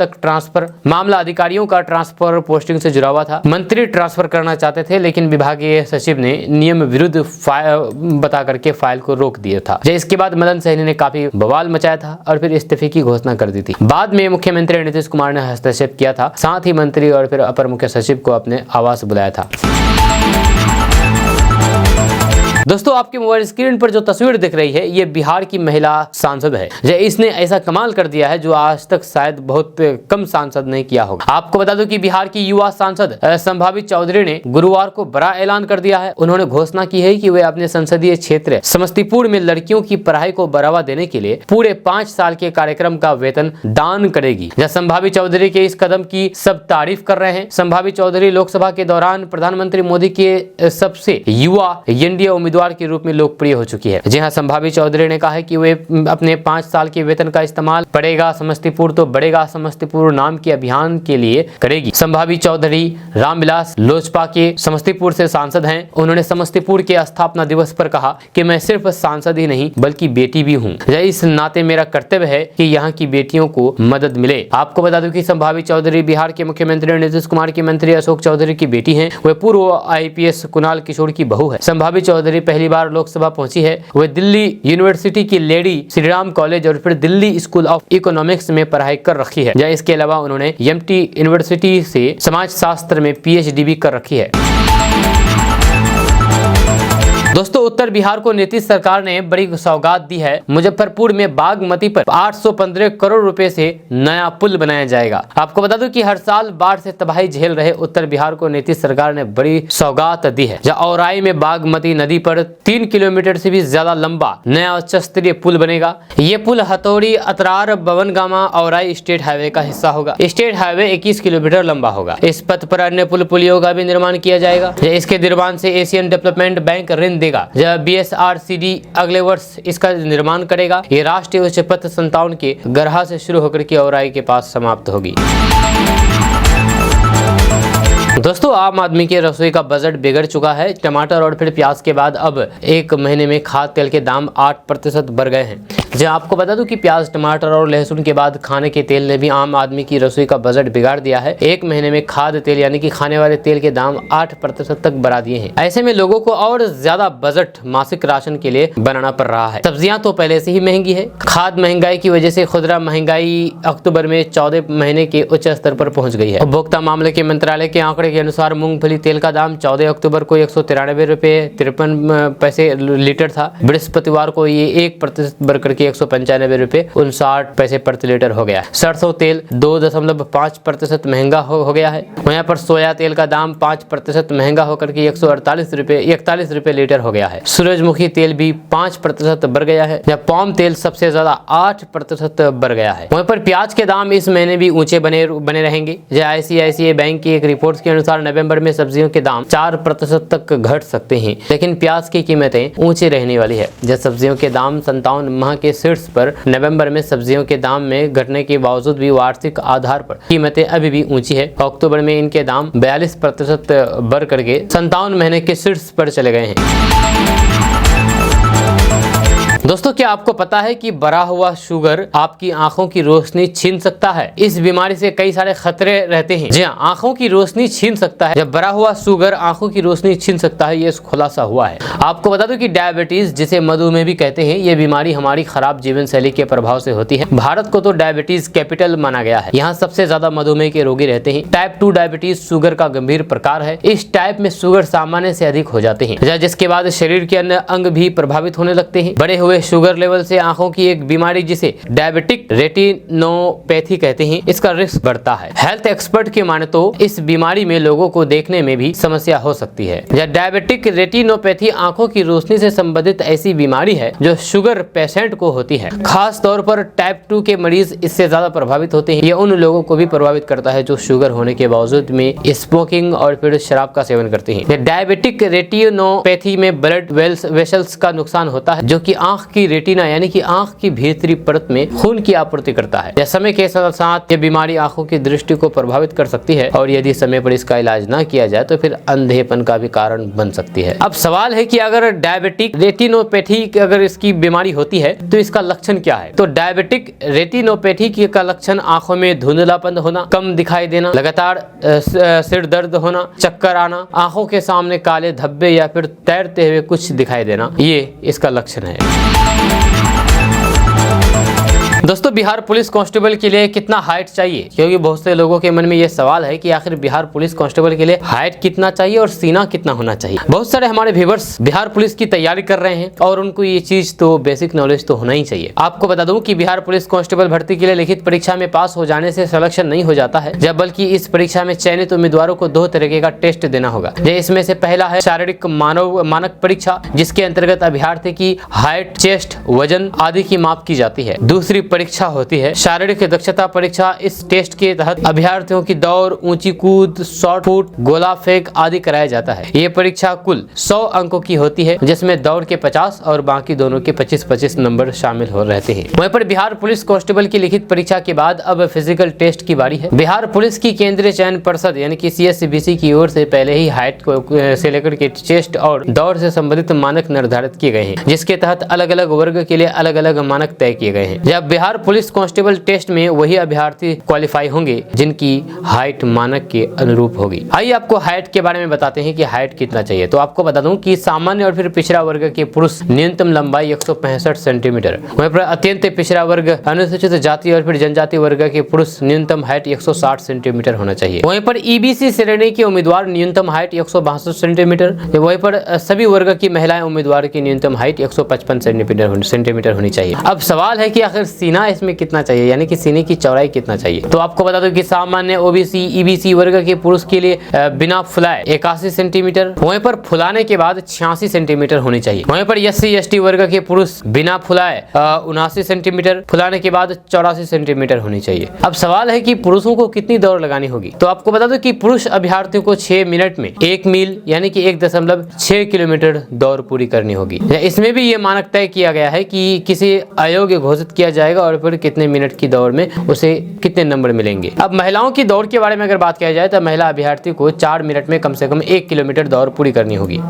का ट्रांसफर पोस्टिंग से जुड़ा हुआ था। मंत्री ट्रांसफर करना चाहते थे, लेकिन विभागीय सचिव ने नियम विरुद्ध बता करके फाइल को रोक दिया था। इसके बाद मदन सहनी ने काफी बवाल मचाया था और फिर इस्तीफे की घोषणा कर दी थी। बाद में मुख्यमंत्री नीतीश कुमार ने हस्तक्षेप किया था, साथ ही मंत्री और फिर अपर मुख्य सचिव को अपने आवास बुलाया था। दोस्तों आपके मोबाइल स्क्रीन पर जो तस्वीर दिख रही है ये बिहार की महिला सांसद है। इसने ऐसा कमाल कर दिया है जो आज तक शायद बहुत कम सांसद ने किया होगा। आपको बता दूं कि बिहार की युवा सांसद संभावित चौधरी ने गुरुवार को बड़ा ऐलान कर दिया है। उन्होंने घोषणा की है कि वे अपने संसदीय क्षेत्र समस्तीपुर में लड़कियों की पढ़ाई को बढ़ावा देने के लिए पूरे 5 साल के कार्यक्रम का वेतन दान करेगी। संभावित चौधरी के इस कदम की सब तारीफ कर रहे हैं। संभावित चौधरी लोकसभा के दौरान प्रधानमंत्री मोदी के सबसे युवा एनडीए उम्मीदवार के रूप में लोकप्रिय हो चुकी है। जी हां, संभावित चौधरी ने कहा है कि वे अपने 5 साल के वेतन का इस्तेमाल पड़ेगा समस्तीपुर तो बढ़ेगा समस्तीपुर नाम के अभियान के लिए करेगी। संभावित चौधरी रामविलास लोजपा के समस्तीपुर से सांसद हैं। उन्होंने समस्तीपुर के स्थापना दिवस पर कहा कि मैं सिर्फ सांसद ही नहीं बल्कि बेटी भी हूँ। इस नाते मेरा कर्तव्य है कि यहाँ की बेटियों को मदद मिले। आपको बता दूं कि संभावित चौधरी बिहार के मुख्यमंत्री नीतीश कुमार की मंत्री अशोक चौधरी की बेटी हैं। वे पूर्व आईपीएस कुणाल किशोर की बहू है। संभावित चौधरी पहली बार लोकसभा पहुंची है। वे दिल्ली यूनिवर्सिटी की लेडी श्रीराम कॉलेज और फिर दिल्ली स्कूल ऑफ इकोनॉमिक्स में पढ़ाई कर रखी है। इसके अलावा उन्होंने एमटी यूनिवर्सिटी से समाज शास्त्र में पीएचडी भी कर रखी है। दोस्तों उत्तर बिहार को नीतीश सरकार ने बड़ी सौगात दी है। मुजफ्फरपुर में बागमती पर 815 करोड़ रुपए से नया पुल बनाया जाएगा। आपको बता दूं कि हर साल बाढ़ से तबाही झेल रहे उत्तर बिहार को नीतीश सरकार ने बड़ी सौगात दी है। औराई में बागमती नदी पर 3 किलोमीटर से भी ज्यादा लंबा नया उच्च स्तरीय पुल बनेगा। ये पुल हथौड़ी अतरार बवनगामा औराई स्टेट हाईवे का हिस्सा होगा। स्टेट हाईवे 21 किलोमीटर लंबा होगा। इस पथ पर अन्य पुल पुलियों का भी निर्माण किया जाएगा। इसके निर्माण से एशियन डेवलपमेंट बैंक ऋण देगा। जब BSRCD अगले वर्ष इसका निर्माण करेगा। ये राष्ट्रीय उच्च पथ 57 के गरहा से शुरू होकर के औराई के पास समाप्त होगी। दोस्तों आम आदमी के रसोई का बजट बिगड़ चुका है। टमाटर और फिर प्याज के बाद अब एक महीने में खाद्य तेल के दाम 8% बढ़ गए हैं। आपको बता दूं कि प्याज टमाटर और लहसुन के बाद खाने के तेल ने भी आम आदमी की रसोई का बजट बिगाड़ दिया है। एक महीने में खाद्य तेल यानी कि खाने वाले तेल के दाम 8% तक बढ़ा दिए हैं। ऐसे में लोगों को और ज्यादा बजट मासिक राशन के लिए बनाना पड़ रहा है। सब्जियां तो पहले से ही महंगी है। खाद्य महंगाई की वजह से खुदरा महंगाई अक्टूबर में 14 महीने के उच्च स्तर पर पहुंच गई है। उपभोक्ता मामले के मंत्रालय के आंकड़े के अनुसार मूंगफली तेल का दाम 14 अक्टूबर को 193 रुपए 53 पैसे लीटर था। बृहस्पतिवार को ये 1% बढ़कर के 195 रुपए 59 पैसे प्रति लीटर हो गया। सरसों तेल 2.5% महंगा हो गया है। वहाँ पर सोया तेल का दाम 5% महंगा होकर के 41 रुपए लीटर हो गया है। सूरजमुखी तेल भी 5% बढ़ गया है। जब पाम तेल सबसे ज्यादा 8% बढ़ गया है। वहाँ पर प्याज के दाम इस महीने भी ऊंचे बने रहेंगे। ICICI बैंक की एक रिपोर्ट के अनुसार नवंबर में सब्जियों के दाम 4% तक घट सकते हैं, लेकिन प्याज की कीमतें ऊंची रहने वाली है। जब सब्जियों के दाम 57 माह के शीर्ष पर नवंबर में सब्जियों के दाम में घटने के बावजूद भी वार्षिक आधार पर कीमतें अभी भी ऊंची है। अक्टूबर में इनके दाम 42% बढ़ करके 57 महीने के शीर्ष पर चले गए हैं। दोस्तों क्या आपको पता है कि बढ़ा हुआ शुगर आपकी आंखों की रोशनी छीन सकता है। इस बीमारी से कई सारे खतरे रहते हैं। जी हाँ, आंखों की रोशनी छीन सकता है। जब बढ़ा हुआ शुगर आंखों की रोशनी छीन सकता है, ये खुलासा हुआ है। आपको बता दो कि डायबिटीज जिसे मधुमेह भी कहते हैं, ये बीमारी हमारी खराब जीवन शैली के प्रभाव से होती है। भारत को तो डायबिटीज कैपिटल माना गया है। यहाँ सबसे ज्यादा मधुमेह के रोगी रहते हैं। टाइप 2 डायबिटीज शुगर का गंभीर प्रकार है। इस टाइप में शुगर सामान्य से अधिक हो जाते हैं, जिसके बाद शरीर के अन्य अंग भी प्रभावित होने लगते हैं। बढ़े हुए शुगर लेवल से आंखों की एक बीमारी जिसे डायबिटिक रेटिनोपैथी कहते हैं, इसका रिस्क बढ़ता है। हेल्थ एक्सपर्ट की माने तो इस बीमारी में लोगों को देखने में भी समस्या हो सकती है। डायबिटिक रेटिनोपैथी आंखों की रोशनी से संबंधित ऐसी बीमारी है जो शुगर पेशेंट को होती है। खास तौर पर टाइप 2 के मरीज इससे ज्यादा प्रभावित होते हैं। ये उन लोगों को भी प्रभावित करता है जो शुगर होने के बावजूद में स्मोकिंग और फिर शराब का सेवन करते हैं। डायबिटिक रेटिनोपैथी में ब्लड वेसल्स का नुकसान होता है, जो कि आंख की रेटिना यानी कि आंख की भीतरी परत में खून की आपूर्ति करता है। समय के साथ साथ ये बीमारी आंखों की दृष्टि को प्रभावित कर सकती है और यदि समय पर इसका इलाज ना किया जाए तो फिर अंधेपन का भी कारण बन सकती है। अब सवाल है कि अगर डायबिटिक रेटिनोपैथी अगर इसकी बीमारी होती है तो इसका लक्षण क्या है। तो डायबिटिक रेटिनोपैथी का लक्षण आंखों में धुंधलापन होना, कम दिखाई देना, लगातार सिर दर्द होना, चक्कर आना, आंखों के सामने काले धब्बे या फिर तैरते हुए कुछ दिखाई देना, ये इसका लक्षण है। दोस्तों, बिहार पुलिस कांस्टेबल के लिए कितना हाइट चाहिए, क्योंकि बहुत से लोगों के मन में ये सवाल है कि आखिर बिहार पुलिस कांस्टेबल के लिए हाइट कितना चाहिए और सीना कितना होना चाहिए। बहुत सारे हमारे व्यूअर्स बिहार पुलिस की तैयारी कर रहे हैं और उनको ये चीज तो बेसिक नॉलेज तो होना ही चाहिए। आपको बता दूं कि बिहार पुलिस कांस्टेबल भर्ती के लिए लिखित परीक्षा में पास हो जाने से सिलेक्शन नहीं हो जाता है, जब बल्कि इस परीक्षा में चयनित उम्मीदवारों को 2 तरीके का टेस्ट देना होगा। इसमें से पहला है शारीरिक मानक परीक्षा, जिसके अंतर्गत अभ्यर्थी की हाइट, चेस्ट, वजन आदि की माप की जाती है। दूसरी परीक्षा होती है शारीरिक दक्षता परीक्षा। इस टेस्ट के तहत अभ्यर्थियों की दौड़, ऊंची कूद, शॉर्ट पुट, गोला फेंक आदि कराया जाता है। ये परीक्षा कुल 100 अंकों की होती है, जिसमें दौड़ के 50 और बाकी दोनों के 25-25 नंबर शामिल हो रहते हैं। वहीं पर बिहार पुलिस कांस्टेबल की लिखित परीक्षा के बाद अब फिजिकल टेस्ट की बारी है। बिहार पुलिस की केंद्रीय चयन परिषद यानी कि CSCBC की ओर से पहले ही हाइट से लेकर के चेस्ट और दौड़ से संबंधित मानक निर्धारित किए गए हैं, जिसके तहत अलग अलग वर्ग के लिए अलग अलग मानक तय किए गए हैं। जब बिहार पुलिस कांस्टेबल टेस्ट में वही अभ्यर्थी क्वालिफाई होंगे जिनकी हाइट मानक के अनुरूप होगी। आइए आपको हाइट के बारे में बताते हैं कि हाइट कितना चाहिए। तो आपको बता दूं कि सामान्य और फिर पिछड़ा वर्ग के पुरुष न्यूनतम लंबाई 165 सेंटीमीटर, वहीं पर अत्यंत पिछड़ा वर्ग, अनुसूचित जाति और फिर जनजाति वर्ग के पुरुष न्यूनतम हाइट 160 सेंटीमीटर होना चाहिए। वहीं पर EBC श्रेणी के उम्मीदवार न्यूनतम हाइट 162 सेंटीमीटर, वहीं पर सभी वर्ग की महिलाएं उम्मीदवार की न्यूनतम हाइट 155 सेंटीमीटर होनी चाहिए। अब सवाल है कि आखिर सीना इसमें कितना चाहिए, यानी कि सीने की चौड़ाई कितना चाहिए। तो आपको बता दो कि सामान्य OBC EBC वर्ग के पुरुष के लिए बिना फुलाए 81 सेंटीमीटर, वहीं पर फुलाने के बाद 86 सेंटीमीटर होनी चाहिए। वहीं पर SC ST वर्ग के पुरुष बिना फुलाए 79 सेंटीमीटर, फुलाने के बाद 84 सेंटीमीटर होनी चाहिए। अब सवाल है कि पुरुषों को कितनी दौड़ लगानी होगी। तो आपको बता दो कि पुरुष अभ्यर्थियों को 6 मिनट में 1 मील यानी कि 1.6 किलोमीटर दौड़ पूरी करनी होगी। इसमें भी ये मानक तय किया गया है कि किसी अयोग्य घोषित किया जाएगा और फिर कितने मिनट की दौड़ में उसे कितने नंबर मिलेंगे। अब महिलाओं की दौड़ के बारे में अगर बात किया जाए तो महिला अभ्यर्थी को 4 मिनट में कम से कम 1 किलोमीटर दौड़ पूरी करनी होगी।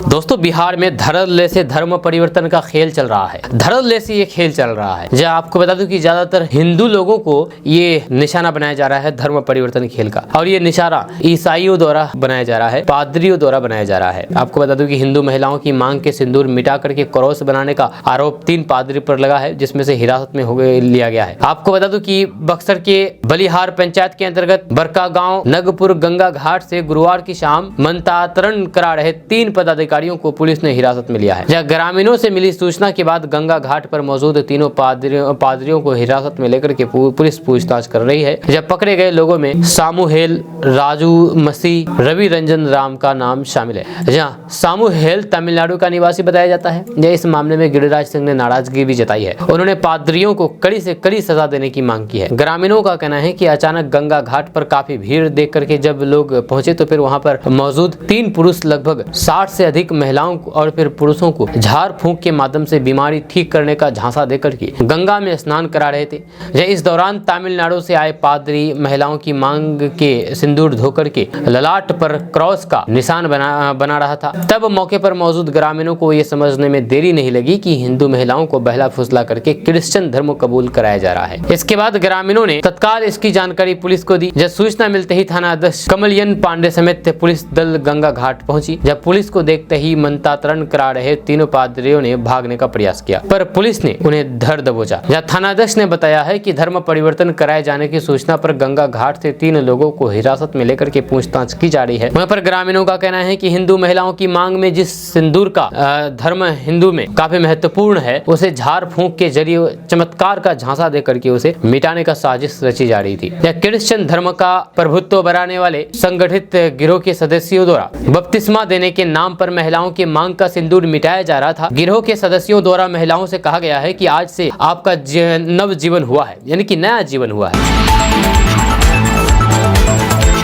दोस्तों, बिहार में धड़ल्ले से धर्म परिवर्तन का खेल चल रहा है। धड़ल्ले से ये खेल चल रहा है, जहाँ आपको बता दूं कि ज्यादातर हिंदू लोगों को ये निशाना बनाया जा रहा है धर्म परिवर्तन खेल का, और ये निशाना ईसाइयों द्वारा बनाया जा रहा है, पादरियों द्वारा बनाया जा रहा है। आपको बता दूं कि हिंदू महिलाओं की मांग के सिंदूर मिटा करके क्रॉस बनाने का आरोप 3 पादरी पर लगा है, जिसमें से हिरासत में लिया गया है। आपको बता दूं कि बक्सर के बलिहार पंचायत के अंतर्गत बरका गाँव नगपुर गंगा घाट से गुरुवार की शाम मंत्रांतरण करा रहे 3 पदाधिकारियों को पुलिस ने हिरासत में लिया है। जहां ग्रामीणों से मिली सूचना के बाद गंगा घाट पर मौजूद तीनों पादरियों को हिरासत में लेकर के पुलिस पूछताछ कर रही है। जब पकड़े गए लोगों में सामूहेल, राजू मसीह, रवि रंजन राम का नाम शामिल है। जहाँ सामूहेल तमिलनाडु का निवासी बताया जाता है। इस मामले में गिरिराज सिंह ने नाराजगी भी जताई है। उन्होंने पादरियों को कड़ी से कड़ी सजा देने की मांग की है। ग्रामीणों का कहना है कि अचानक गंगा घाट पर काफी भीड़ देख करके जब लोग पहुंचे तो फिर वहां पर मौजूद 3 पुरुष लगभग 60 से अधिक महिलाओं और फिर पुरुषों को झाड़ फूंक के माध्यम से बीमारी ठीक करने का झांसा देकर के गंगा में स्नान करा रहे थे। इस दौरान तमिलनाडु से आए पादरी महिलाओं की मांग के सिंदूर धोकर के ललाट पर क्रॉस का निशान बना रहा था। तब मौके पर मौजूद ग्रामीणों को यह समझने में देरी नहीं लगी कि हिंदू महिलाओं को बहला फुसला करके क्रिश्चियन धर्म कबूल कराया जा रहा है। इसके बाद ग्रामीणों ने तत्काल इसकी जानकारी पुलिस को दी। जब सूचना मिलते ही थाना अध्यक्ष कमलयन पांडे समेत पुलिस दल गंगा घाट पहुंची। जब पुलिस को देखते ही मंत्रांतरण करा रहे तीनों पादरियों ने भागने का प्रयास किया, पर पुलिस ने उन्हें धर दबोचा। जहाँ थानाध्यक्ष ने बताया है कि धर्म परिवर्तन कराए जाने की सूचना पर गंगा घाट से 3 लोगों को हिरासत में लेकर के पूछताछ की जा रही है। वहाँ पर ग्रामीणों का कहना है कि हिंदू महिलाओं की मांग में जिस सिंदूर का धर्म हिंदू में काफी महत्वपूर्ण है, उसे झाड़ फूंक के जरिए चमत्कार का झांसा देकर के उसे मिटाने का साजिश रची जा रही थी। क्रिश्चियन धर्म का प्रभुत्व बढ़ाने वाले संगठित गिरोह के सदस्यों द्वारा बपतिस्मा देने के नाम पर महिलाओं की मांग का सिंदूर मिटाया जा रहा था। गिरोह के सदस्यों द्वारा महिलाओं से कहा गया है कि आज से आपका नव जीवन हुआ है, यानी कि नया जीवन हुआ है।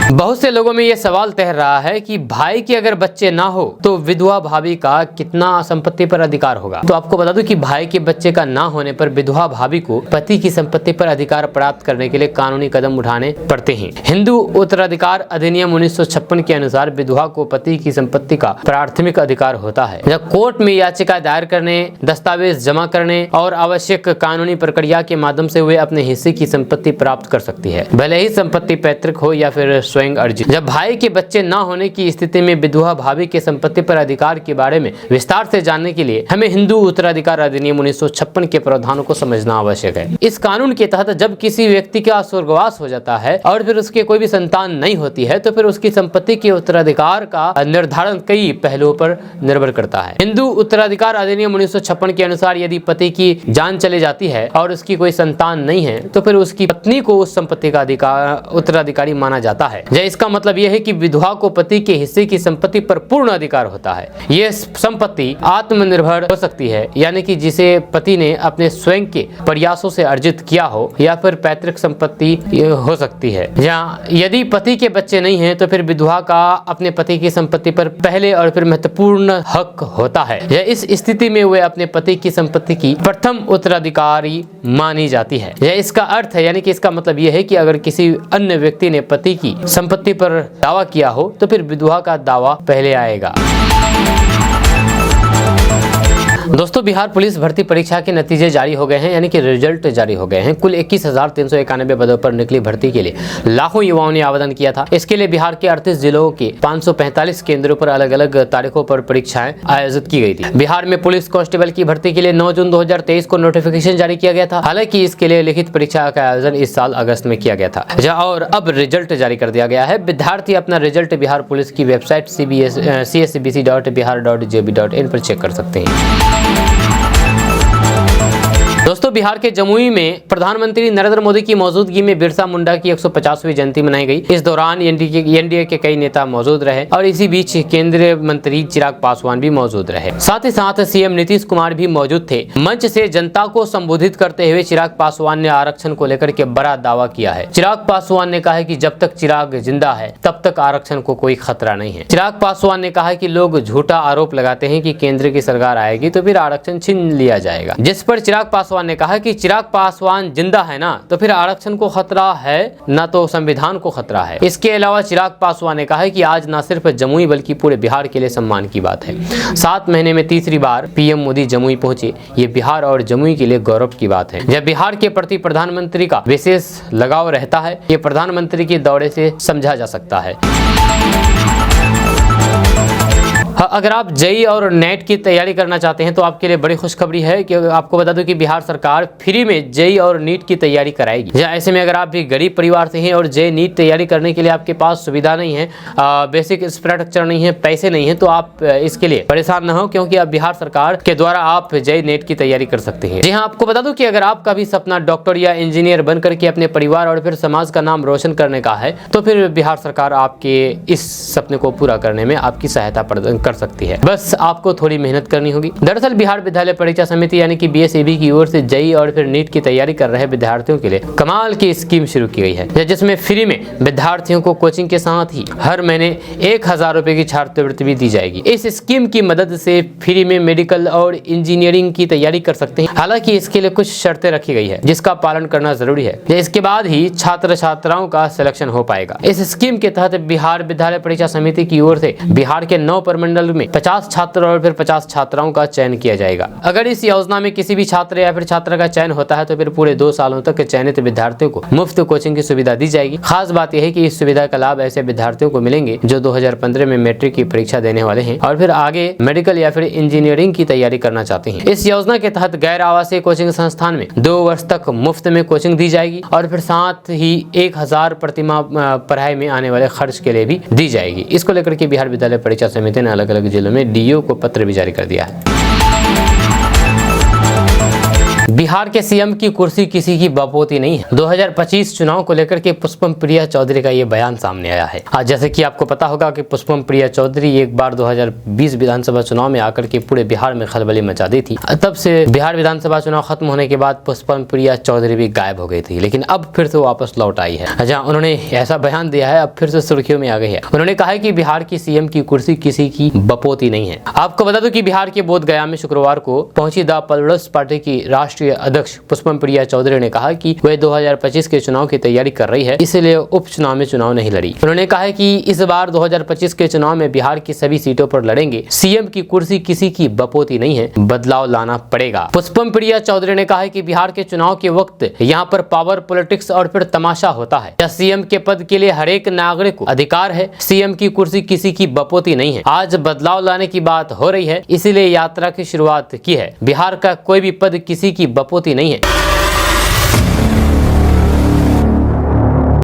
बहुत से लोगों में यह सवाल तैर रहा है कि भाई के अगर बच्चे ना हो तो विधवा भाभी का कितना संपत्ति पर अधिकार होगा। तो आपको बता दूं कि भाई के बच्चे का ना होने पर विधवा भाभी को पति की संपत्ति पर अधिकार प्राप्त करने के लिए कानूनी कदम उठाने पड़ते हैं। हिंदू उत्तराधिकार अधिनियम 1956 के अनुसार विधवा को पति की संपत्ति का प्राथमिक अधिकार होता है। जब कोर्ट में याचिका दायर करने, दस्तावेज जमा करने और आवश्यक कानूनी प्रक्रिया के माध्यम से वे अपने हिस्से की संपत्ति प्राप्त कर सकती है, भले ही संपत्ति पैतृक हो या फिर स्वयं स्वयं अर्जित। जब भाई के बच्चे न होने की स्थिति में विधवा भाभी के संपत्ति पर अधिकार के बारे में विस्तार से जानने के लिए हमें हिंदू उत्तराधिकार अधिनियम 1956 के प्रावधानों को समझना आवश्यक है। इस कानून के तहत जब किसी व्यक्ति का स्वर्गवास हो जाता है और फिर उसके कोई भी संतान नहीं होती है तो फिर उसकी संपत्ति के उत्तराधिकार का निर्धारण कई पहलुओं पर निर्भर करता है। हिंदू उत्तराधिकार अधिनियम 1956 के अनुसार यदि पति की जान चली जाती है और उसकी कोई संतान नहीं है तो फिर उसकी पत्नी को उस संपत्ति का उत्तराधिकारी माना जाता है। इसका मतलब यह है कि विधवा को पति के हिस्से की संपत्ति पर पूर्ण अधिकार होता है। यह संपत्ति आत्मनिर्भर हो सकती है, यानी कि जिसे पति ने अपने स्वयं के प्रयासों से अर्जित किया हो, या फिर पैतृक संपत्ति हो सकती है। जहाँ यदि पति के बच्चे नहीं हैं तो फिर विधवा का अपने पति की संपत्ति पर पहले और फिर महत्वपूर्ण हक होता है। यह इस स्थिति में वे अपने पति की संपत्ति की प्रथम उत्तराधिकारी मानी जाती है। यह इसका अर्थ है, यानी कि इसका मतलब यह है कि अगर किसी अन्य व्यक्ति ने पति की संपत्ति पर दावा किया हो तो फिर विधवा का दावा पहले आएगा। दोस्तों, बिहार पुलिस भर्ती परीक्षा के नतीजे जारी हो गए हैं, यानी कि रिजल्ट जारी हो गए हैं। कुल 21,391 पदों पर निकली भर्ती के लिए लाखों युवाओं ने आवेदन किया था। इसके लिए बिहार के 38 जिलों के 545 केंद्रों पर अलग अलग तारीखों पर परीक्षाएं आयोजित की गई थी। बिहार में पुलिस कांस्टेबल की भर्ती के लिए 9 जून 2023 को नोटिफिकेशन जारी किया गया था। हालांकि इसके लिए लिखित परीक्षा का आयोजन इस साल अगस्त में किया गया था और अब रिजल्ट जारी कर दिया गया है। विद्यार्थी अपना रिजल्ट बिहार पुलिस की वेबसाइट cscbc.bihar.gov.in पर चेक कर सकते हैं। दोस्तों, बिहार के जमुई में प्रधानमंत्री नरेंद्र मोदी की मौजूदगी में बिरसा मुंडा की 150वीं जयंती मनाई गई। इस दौरान एनडीए के कई नेता मौजूद रहे और इसी बीच केंद्रीय मंत्री चिराग पासवान भी मौजूद रहे। साथ ही साथ सीएम नीतीश कुमार भी मौजूद थे। मंच से जनता को संबोधित करते हुए चिराग पासवान ने आरक्षण को लेकर के बड़ा दावा किया है। चिराग पासवान ने कहा है कि जब तक चिराग जिंदा है तब तक आरक्षण को कोई खतरा नहीं है। चिराग पासवान ने कहा कि लोग झूठा आरोप लगाते हैं कि केंद्र की सरकार आएगी तो फिर आरक्षण छीन लिया जाएगा, जिस पर चिराग पासवान ने कहा कि चिराग पासवान जिंदा है ना तो फिर आरक्षण को खतरा है ना तो संविधान को खतरा है। इसके अलावा चिराग पासवान ने कहा कि आज न सिर्फ जमुई बल्कि पूरे बिहार के लिए सम्मान की बात है। 7 महीने में तीसरी बार पीएम मोदी जमुई पहुंचे, ये बिहार और जमुई के लिए गौरव की बात है। जब बिहार के प्रति प्रधानमंत्री का विशेष लगाव रहता है, ये प्रधानमंत्री के दौरे से समझा जा सकता है। अगर आप जेई और नेट की तैयारी करना चाहते हैं तो आपके लिए बड़ी खुशखबरी है कि आपको बता दूं कि बिहार सरकार फ्री में जेई और नीट की तैयारी कराएगी। ऐसे में अगर आप भी गरीब परिवार से हैं और जेई नीट तैयारी करने के लिए आपके पास सुविधा नहीं है, बेसिक इंफ्रास्ट्रक्चर नहीं है, पैसे नहीं है, तो आप इसके लिए परेशान न हो, क्योंकि अब बिहार सरकार के द्वारा आप जेई नेट की तैयारी कर सकते हैं। जी हाँ, आपको बता दूं कि अगर आपका भी सपना डॉक्टर या इंजीनियर बन करके अपने परिवार और फिर समाज का नाम रोशन करने का है तो फिर बिहार सरकार आपके इस सपने को पूरा करने में आपकी सहायता प्रदान कर सकती है। बस आपको थोड़ी मेहनत करनी होगी। दरअसल बिहार विद्यालय परीक्षा समिति यानी कि BSEB की ओर से जेई और फिर नीट की तैयारी कर रहे विद्यार्थियों के लिए कमाल की स्कीम शुरू की गई है, जिसमें फ्री में विद्यार्थियों को कोचिंग के साथ ही हर महीने 1000 रुपए की छात्रवृत्ति भी दी जाएगी। इस स्कीम की मदद से फ्री में मेडिकल और इंजीनियरिंग की तैयारी कर सकते हैं। हालांकि इसके लिए कुछ शर्तें रखी गई है जिसका पालन करना जरूरी है। इसके बाद ही छात्र छात्राओं का सिलेक्शन हो पाएगा। इस स्कीम के तहत बिहार विद्यालय परीक्षा समिति की ओर से बिहार के 9 प्रमंडल में 50 छात्र और फिर 50 छात्राओं का चयन किया जाएगा। अगर इस योजना में किसी भी छात्र या फिर छात्रा का चयन होता है तो फिर पूरे 2 सालों तक चयनित विद्यार्थियों को मुफ्त कोचिंग की सुविधा दी जाएगी। खास बात यह है कि इस सुविधा का लाभ ऐसे विद्यार्थियों को मिलेंगे जो 2015 में मैट्रिक की परीक्षा देने वाले हैं और फिर आगे मेडिकल या फिर इंजीनियरिंग की तैयारी करना चाहते हैं। इस योजना के तहत गैर आवासीय कोचिंग संस्थान में 2 वर्ष तक मुफ्त में कोचिंग दी जाएगी और फिर साथ ही 1000 प्रतिमाह पढ़ाई में आने वाले खर्च के लिए भी दी जाएगी। इसको लेकर के बिहार विद्यालय परीक्षा समिति ने अलग अलग जिलों में डीओ को पत्र भी जारी कर दिया है। बिहार के सीएम की कुर्सी किसी की बपोती नहीं है। 2025 चुनाव को लेकर के पुष्पम प्रिया चौधरी का ये बयान सामने आया है। आज जैसे कि आपको पता होगा कि पुष्पम प्रिया चौधरी एक बार 2020 विधानसभा चुनाव में आकर के पूरे बिहार में खलबली मचा दी थी। तब से बिहार विधानसभा चुनाव खत्म होने के बाद पुष्पम प्रिया चौधरी भी गायब हो गई थी, लेकिन अब फिर से वापस लौट आई है। जहाँ उन्होंने ऐसा बयान दिया है, अब फिर से सुर्खियों में आ गई है। उन्होंने कहा है कि बिहार की सीएम की कुर्सी किसी की बपोती नहीं है। आपको बता दूं कि बिहार के बोधगया में शुक्रवार को पहुंची द पीपल्स पार्टी की राष्ट्रीय राष्ट्रीय अध्यक्ष पुष्पम प्रिया चौधरी ने कहा कि वह 2025 के चुनाव की तैयारी कर रही है, इसलिए उपचुनाव में चुनाव नहीं लड़ी। उन्होंने कहा है कि इस बार 2025 के चुनाव में बिहार की सभी सीटों पर लड़ेंगे। सीएम की कुर्सी किसी की बपोती नहीं है, बदलाव लाना पड़ेगा। पुष्पम प्रिया चौधरी ने कहा है कि बिहार के चुनाव के वक्त यहाँ पर पावर पॉलिटिक्स और फिर तमाशा होता है। सीएम के पद के लिए हर एक नागरिक को अधिकार है। सीएम की कुर्सी किसी की बपोती नहीं है। आज बदलाव लाने की बात हो रही है, इसीलिए यात्रा की शुरुआत की है। बिहार का कोई भी पद किसी की बपोती नहीं है।